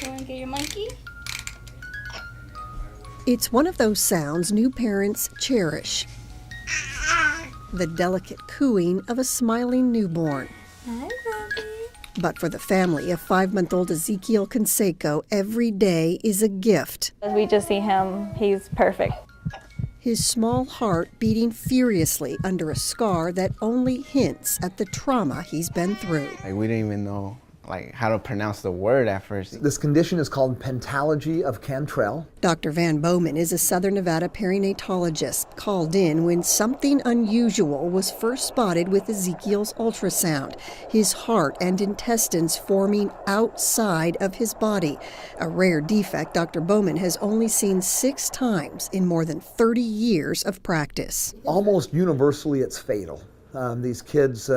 You want to get your monkey? It's one of those sounds new parents cherish. The delicate cooing of a smiling newborn. Hi, Bobby. But for the family of 5-month-old Ezekiel Canseco, every day is a gift. We just see him, he's perfect. His small heart beating furiously under a scar that only hints at the trauma he's been through. We didn't even know how to pronounce the word at first. This condition is called pentalogy of Cantrell. Dr. Van Bowman is a Southern Nevada perinatologist called in when something unusual was first spotted with Ezekiel's ultrasound, his heart and intestines forming outside of his body, a rare defect Dr. Bowman has only seen 6 times in more than 30 years of practice. Almost universally, it's fatal. These kids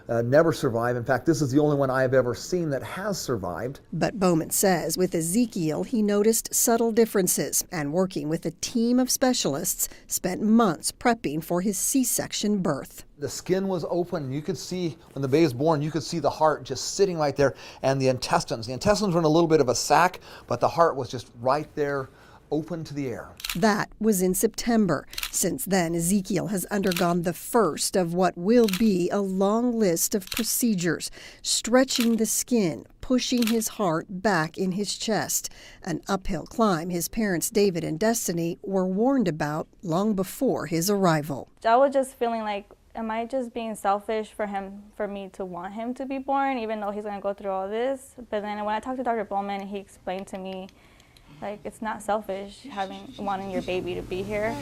never survive. In fact, this is the only one I've ever seen that has survived. But Bowman says with Ezekiel, he noticed subtle differences and working with a team of specialists, spent months prepping for his C-section birth. The skin was open. You could see, when the baby was born, you could see the heart just sitting right there, and the intestines. The intestines were in a little bit of a sac, but the heart was just right there, open to the air. That was in September. Since then, Ezekiel has undergone the first of what will be a long list of procedures, stretching the skin, pushing his heart back in his chest, an uphill climb his parents David and Destiny were warned about long before his arrival. I was just feeling like, am I just being selfish for me to want him to be born, even though he's going to go through all this? But then when I talked to Dr. Bowman, he explained to me, it's not selfish wanting your baby to be here.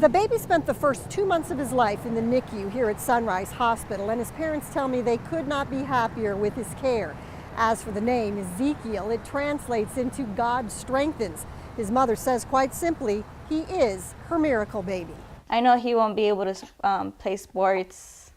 The baby spent the first 2 months of his life in the NICU here at Sunrise Hospital, and his parents tell me they could not be happier with his care. As for the name Ezekiel, it translates into God strengthens. His mother says quite simply, he is her miracle baby. I know he won't be able to play sports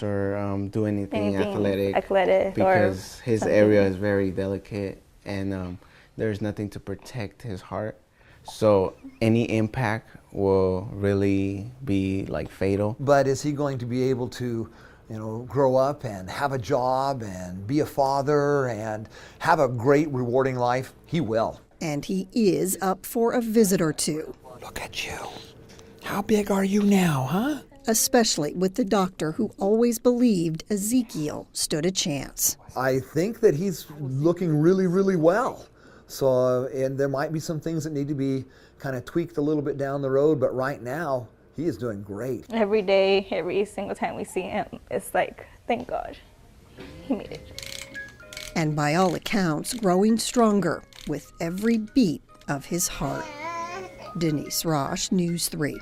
or do anything athletic or because his something. area is very delicate, and there's nothing to protect his heart. So any impact will really be fatal. But is he going to be able to, grow up and have a job and be a father and have a great, rewarding life? He will. And he is up for a visit or two. Look at you. How big are you now, huh? Especially with the doctor who always believed Ezekiel stood a chance. I think that he's looking really, really well. So, and there might be some things that need to be kind of tweaked a little bit down the road, but right now, he is doing great. Every day, every single time we see him, it's like, thank God, he made it. And by all accounts, growing stronger with every beat of his heart. Denise Rosch, News 3.